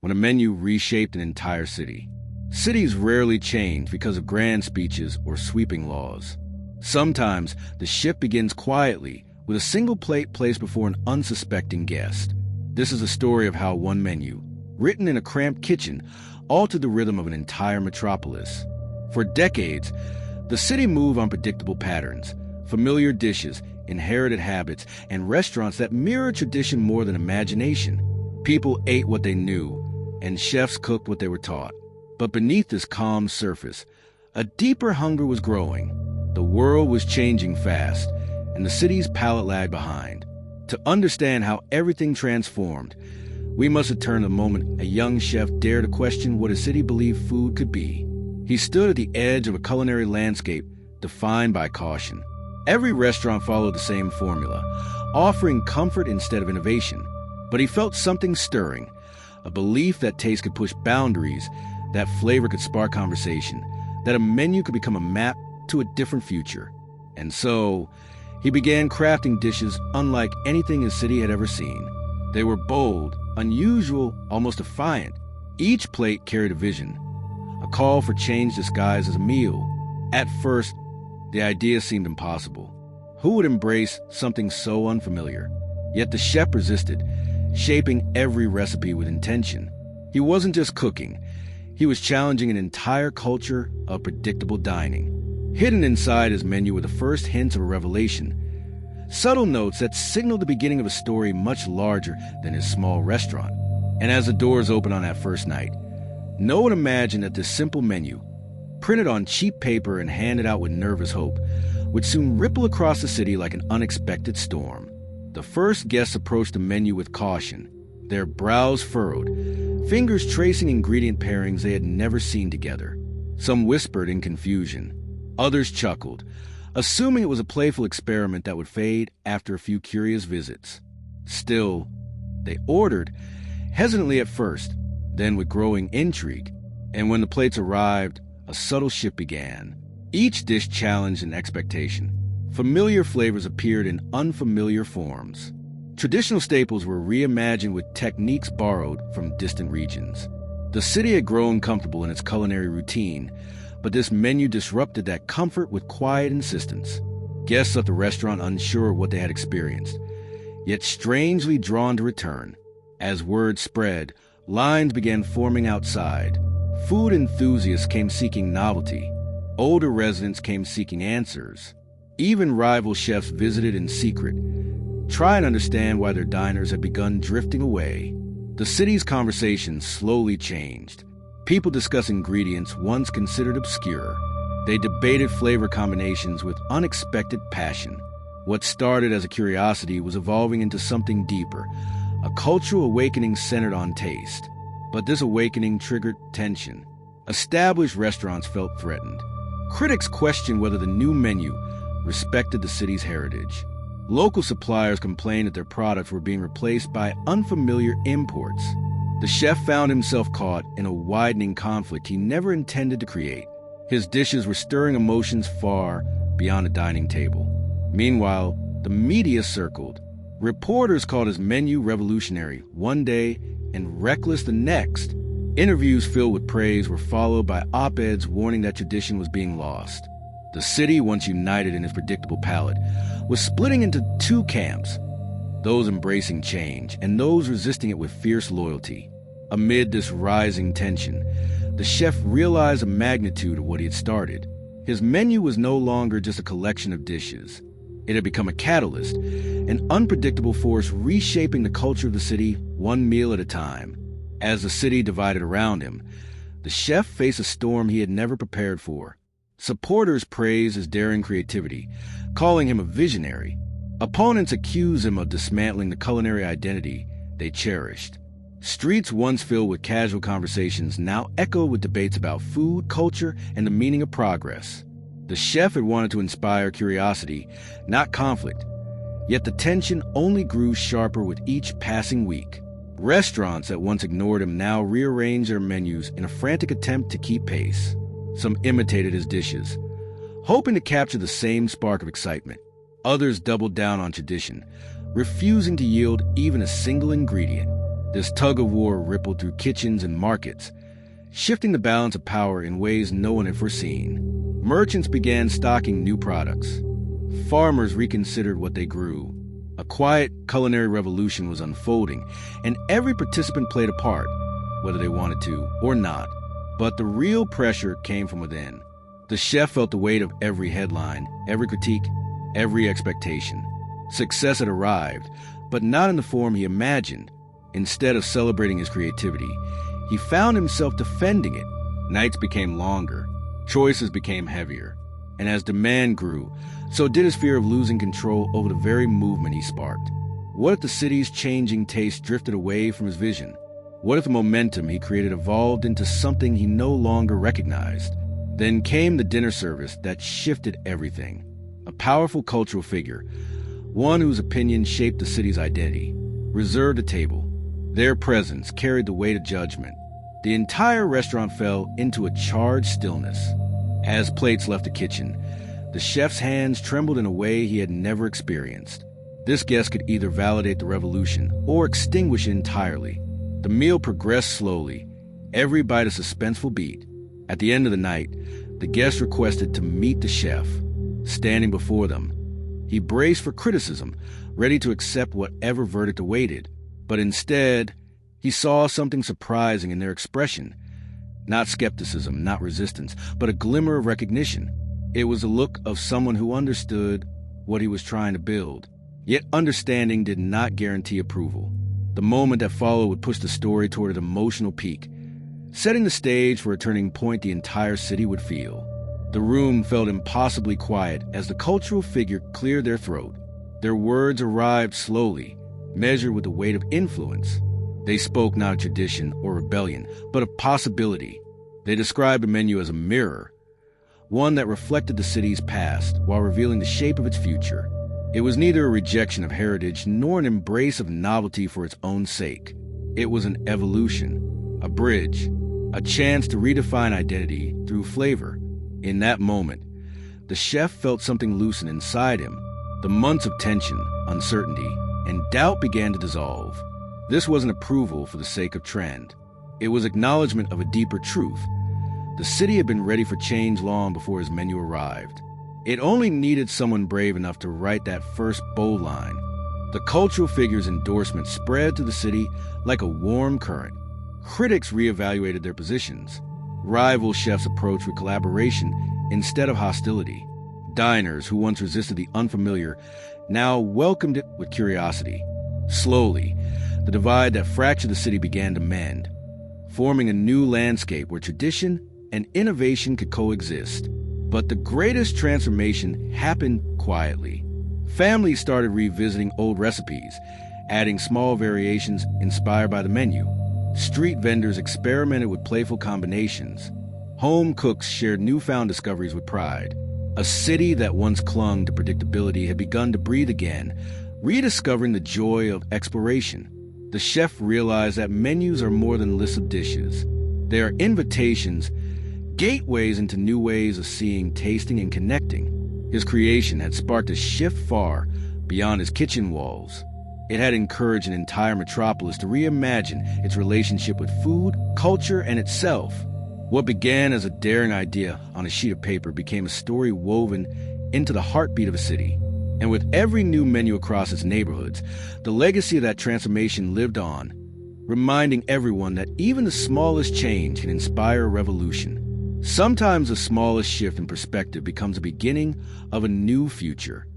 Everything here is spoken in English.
when a menu reshaped an entire city. Cities rarely change because of grand speeches or sweeping laws. Sometimes the shift begins quietly with a single plate placed before an unsuspecting guest. This is a story of how one menu, written in a cramped kitchen, altered the rhythm of an entire metropolis. For decades, the city moved on predictable patterns, familiar dishes, inherited habits, and restaurants that mirrored tradition more than imagination. People ate what they knew, and chefs cooked what they were taught. But beneath this calm surface, a deeper hunger was growing. The world was changing fast, and the city's palate lagged behind. To understand how everything transformed, we must return to the moment a young chef dared to question what a city believed food could be. He stood at the edge of a culinary landscape defined by caution. Every restaurant followed the same formula, offering comfort instead of innovation. But he felt something stirring, a belief that taste could push boundaries, that flavor could spark conversation, that a menu could become a map to a different future. And so, he began crafting dishes unlike anything his city had ever seen. They were bold, unusual, almost defiant. Each plate carried a vision, a call for change disguised as a meal. At first, the idea seemed impossible. Who would embrace something so unfamiliar? Yet the chef persisted, shaping every recipe with intention. He wasn't just cooking, he was challenging an entire culture of predictable dining. Hidden inside his menu were the first hints of a revelation, subtle notes that signaled the beginning of a story much larger than his small restaurant. And as the doors opened on that first night, no one imagined that this simple menu, printed on cheap paper and handed out with nervous hope, would soon ripple across the city like an unexpected storm. The first guests approached the menu with caution, their brows furrowed, fingers tracing ingredient pairings they had never seen together. Some whispered in confusion. Others chuckled, assuming it was a playful experiment that would fade after a few curious visits. Still, they ordered, hesitantly at first, then with growing intrigue. And when the plates arrived, a subtle shift began. Each dish challenged an expectation. Familiar flavors appeared in unfamiliar forms. Traditional staples were reimagined with techniques borrowed from distant regions. The city had grown comfortable in its culinary routine, but this menu disrupted that comfort with quiet insistence. Guests left the restaurant unsure of what they had experienced, yet strangely drawn to return. As word spread, lines began forming outside. Food enthusiasts came seeking novelty. Older residents came seeking answers. Even rival chefs visited in secret, trying to understand why their diners had begun drifting away. The city's conversation slowly changed. People discussed ingredients once considered obscure. They debated flavor combinations with unexpected passion. What started as a curiosity was evolving into something deeper, a cultural awakening centered on taste. But this awakening triggered tension. Established restaurants felt threatened. Critics questioned whether the new menu respected the city's heritage. Local suppliers complained that their products were being replaced by unfamiliar imports. The chef found himself caught in a widening conflict he never intended to create. His dishes were stirring emotions far beyond the dining table. Meanwhile, the media circled. Reporters called his menu revolutionary one day and reckless the next. Interviews filled with praise were followed by op-eds warning that tradition was being lost. The city, once united in its predictable palate, was splitting into two camps, those embracing change and those resisting it with fierce loyalty. Amid this rising tension, the chef realized the magnitude of what he had started. His menu was no longer just a collection of dishes. It had become a catalyst, an unpredictable force reshaping the culture of the city one meal at a time. As the city divided around him, the chef faced a storm he had never prepared for. Supporters praised his daring creativity, calling him a visionary. Opponents accused him of dismantling the culinary identity they cherished. Streets once filled with casual conversations now echoed with debates about food, culture, and the meaning of progress. The chef had wanted to inspire curiosity, not conflict, yet the tension only grew sharper with each passing week. Restaurants that once ignored him now rearranged their menus in a frantic attempt to keep pace. Some imitated his dishes, hoping to capture the same spark of excitement. Others doubled down on tradition, refusing to yield even a single ingredient. This tug-of-war rippled through kitchens and markets, shifting the balance of power in ways no one had foreseen. Merchants began stocking new products. Farmers reconsidered what they grew. A quiet culinary revolution was unfolding, and every participant played a part, whether they wanted to or not. But the real pressure came from within. The chef felt the weight of every headline, every critique, every expectation. Success had arrived, but not in the form he imagined. Instead of celebrating his creativity, he found himself defending it. Nights became longer, choices became heavier, and as demand grew, so did his fear of losing control over the very movement he sparked. What if the city's changing taste drifted away from his vision? What if the momentum he created evolved into something he no longer recognized? Then came the dinner service that shifted everything. A powerful cultural figure, one whose opinion shaped the city's identity, reserved a table. Their presence carried the weight of judgment. The entire restaurant fell into a charged stillness. As plates left the kitchen, the chef's hands trembled in a way he had never experienced. This guest could either validate the revolution or extinguish it entirely. The meal progressed slowly, every bite a suspenseful beat. At the end of the night, the guest requested to meet the chef. Standing before them, he braced for criticism, ready to accept whatever verdict awaited. But instead, he saw something surprising in their expression. Not skepticism, not resistance, but a glimmer of recognition. It was the look of someone who understood what he was trying to build. Yet understanding did not guarantee approval. The moment that followed would push the story toward an emotional peak, setting the stage for a turning point the entire city would feel. The room felt impossibly quiet as the cultural figure cleared their throat. Their words arrived slowly, measured with the weight of influence. They spoke not of tradition or rebellion, but of possibility. They described the menu as a mirror, one that reflected the city's past while revealing the shape of its future. It was neither a rejection of heritage nor an embrace of novelty for its own sake. It was an evolution, a bridge, a chance to redefine identity through flavor. In that moment, the chef felt something loosen inside him. The months of tension, uncertainty, and doubt began to dissolve. This wasn't approval for the sake of trend. It was acknowledgement of a deeper truth. The city had been ready for change long before his menu arrived. It only needed someone brave enough to write that first bold line. The cultural figure's endorsement spread through the city like a warm current. Critics reevaluated their positions. Rival chefs approached with collaboration instead of hostility. Diners who once resisted the unfamiliar now welcomed it with curiosity. Slowly, the divide that fractured the city began to mend, forming a new landscape where tradition and innovation could coexist. But the greatest transformation happened quietly. Families started revisiting old recipes, adding small variations inspired by the menu. Street vendors experimented with playful combinations. Home cooks shared newfound discoveries with pride. A city that once clung to predictability had begun to breathe again, rediscovering the joy of exploration. The chef realized that menus are more than lists of dishes. They are invitations, gateways into new ways of seeing, tasting, and connecting. His creation had sparked a shift far beyond his kitchen walls. It had encouraged an entire metropolis to reimagine its relationship with food, culture, and itself. What began as a daring idea on a sheet of paper became a story woven into the heartbeat of a city. And with every new menu across its neighborhoods, the legacy of that transformation lived on, reminding everyone that even the smallest change can inspire a revolution. Sometimes the smallest shift in perspective becomes the beginning of a new future.